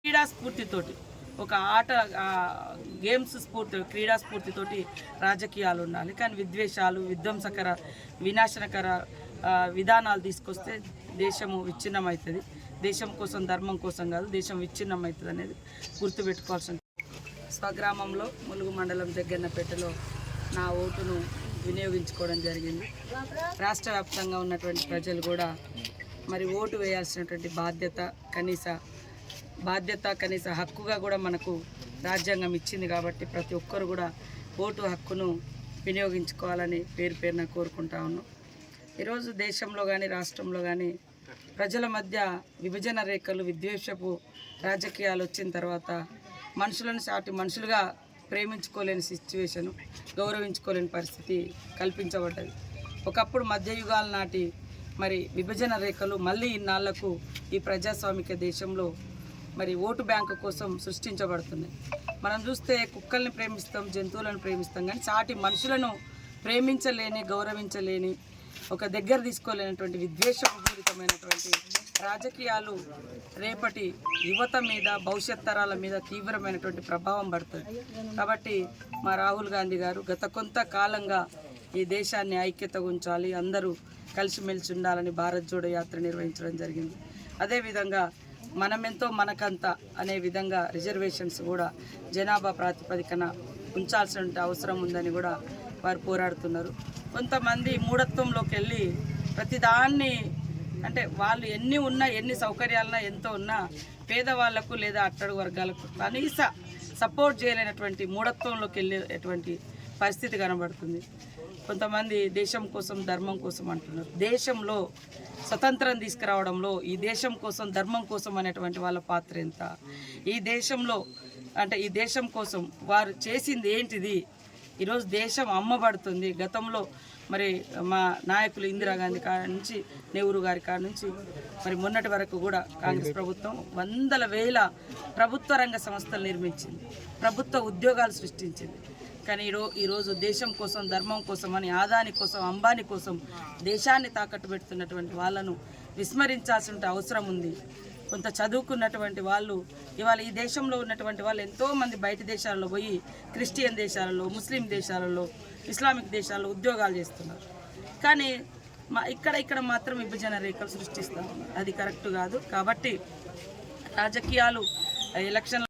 క్రీడా స్ఫూర్తితోటి ఒక ఆట గేమ్స్ స్ఫూర్తి క్రీడా స్ఫూర్తితోటి రాజకీయాలు ఉండాలి. కానీ విద్వేషాలు, విధ్వంసకర, వినాశనకర విధానాలు తీసుకొస్తే దేశము విచ్ఛిన్నమవుతుంది. దేశం కోసం, ధర్మం కోసం కాదు, దేశం విచ్ఛిన్నమవుతుంది అనేది గుర్తుపెట్టుకోవాల్సిన. స్వగ్రామంలో ములుగు మండలం జగ్గన్నపేటలో నా ఓటును వినియోగించుకోవడం జరిగింది. రాష్ట్ర వ్యాప్తంగా ఉన్నటువంటి ప్రజలు కూడా మరి ఓటు వేయాల్సినటువంటి కనీస హక్కుగా కూడా మనకు రాజ్యాంగం ఇచ్చింది. కాబట్టి ప్రతి ఒక్కరు కూడా ఓటు హక్కును వినియోగించుకోవాలని పేరున కోరుకుంటా ఉన్నాం. ఈరోజు దేశంలో కానీ రాష్ట్రంలో కానీ ప్రజల మధ్య విభజన రేఖలు, విద్వేషపు రాజకీయాలు వచ్చిన తర్వాత మనుషులను సాటి మనుషులుగా ప్రేమించుకోలేని సిచ్యువేషను, గౌరవించుకోలేని పరిస్థితి కల్పించబడ్డది. ఒకప్పుడు మధ్యయుగాల నాటి మరి విభజన రేఖలు మళ్ళీ ఇన్నాళ్లకు ఈ ప్రజాస్వామిక దేశంలో మరి ఓటు బ్యాంకు కోసం సృష్టించబడుతున్నాయి. మనం చూస్తే కుక్కల్ని ప్రేమిస్తాం, జంతువులను ప్రేమిస్తాం, కానీ సాటి మనుషులను ప్రేమించలేని, గౌరవించలేని, ఒక దగ్గర తీసుకోలేనటువంటి విద్వేషపూరితమైనటువంటి రాజకీయాలు రేపటి యువత మీద, భవిష్యత్ తరాల మీద తీవ్రమైనటువంటి ప్రభావం పడుతుంది. కాబట్టి మా రాహుల్ గాంధీ గారు గత కొంతకాలంగా ఈ దేశాన్ని ఐక్యత ఉంచాలి, అందరూ కలిసిమెలిసి ఉండాలని భారత్ జోడో యాత్ర నిర్వహించడం జరిగింది. అదేవిధంగా మనమెంతో మనకంత అనే విధంగా రిజర్వేషన్స్ కూడా జనాభా ప్రాతిపదికన ఉంచాల్సిన అవసరం ఉందని కూడా వారు పోరాడుతున్నారు. కొంతమంది మూఢత్వంలోకి వెళ్ళి ప్రతిదాన్ని, అంటే వాళ్ళు ఎన్ని సౌకర్యాలన్నా ఎంతో ఉన్నా పేదవాళ్లకు లేదా అట్టడుగు వర్గాలకు కనీస సపోర్ట్ చేయలేనటువంటి మూఢత్వంలోకి వెళ్ళేటువంటి పరిస్థితి కనబడుతుంది. కొంతమంది దేశం కోసం, ధర్మం కోసం అంటున్నారు. దేశంలో స్వతంత్రం తీసుకురావడంలో ఈ దేశం కోసం, ధర్మం కోసం అనేటువంటి వాళ్ళ పాత్ర ఎంత? ఈ దేశంలో ఈ దేశం కోసం వారు చేసింది ఏంటిది? ఈరోజు దేశం అమ్మబడుతుంది. గతంలో మరి మా నాయకులు ఇందిరాగాంధీ కాడ నుంచి, నెహ్రూ గారి కాడ నుంచి మరి మొన్నటి వరకు కూడా కాంగ్రెస్ ప్రభుత్వం వందల వేల ప్రభుత్వ రంగ సంస్థలు నిర్మించింది, ప్రభుత్వ ఉద్యోగాలు సృష్టించింది. కానీ ఈరోజు దేశం కోసం, ధర్మం కోసం అని ఆదాని కోసం, అంబానీ కోసం దేశాన్ని తాకట్టు పెడుతున్నటువంటి వాళ్ళను విస్మరించాల్సిన అవసరం ఉంది. కొంత చదువుకున్నటువంటి వాళ్ళు ఇవాళ ఈ దేశంలో ఉన్నటువంటి వాళ్ళు ఎంతోమంది బయట దేశాలలో పోయి క్రిస్టియన్ దేశాలలో, ముస్లిం దేశాలలో, ఇస్లామిక్ దేశాల్లో ఉద్యోగాలు చేస్తున్నారు. కానీ ఇక్కడ మాత్రం విభజన రేఖలు సృష్టిస్తాం. అది కరెక్ట్ కాదు. కాబట్టి రాజకీయాలు, ఎలక్షన్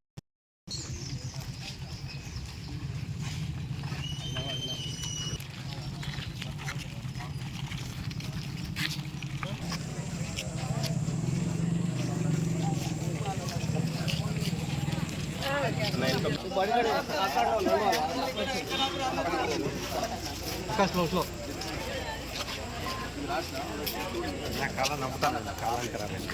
స్లో నా కాళ్ళ నమ్ముతాను, నా కాళ్ళకి రాలేదు.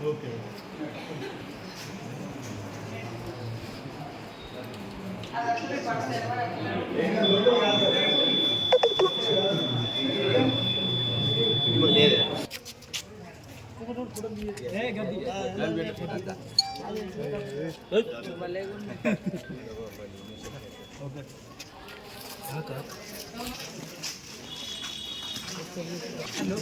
Okay hello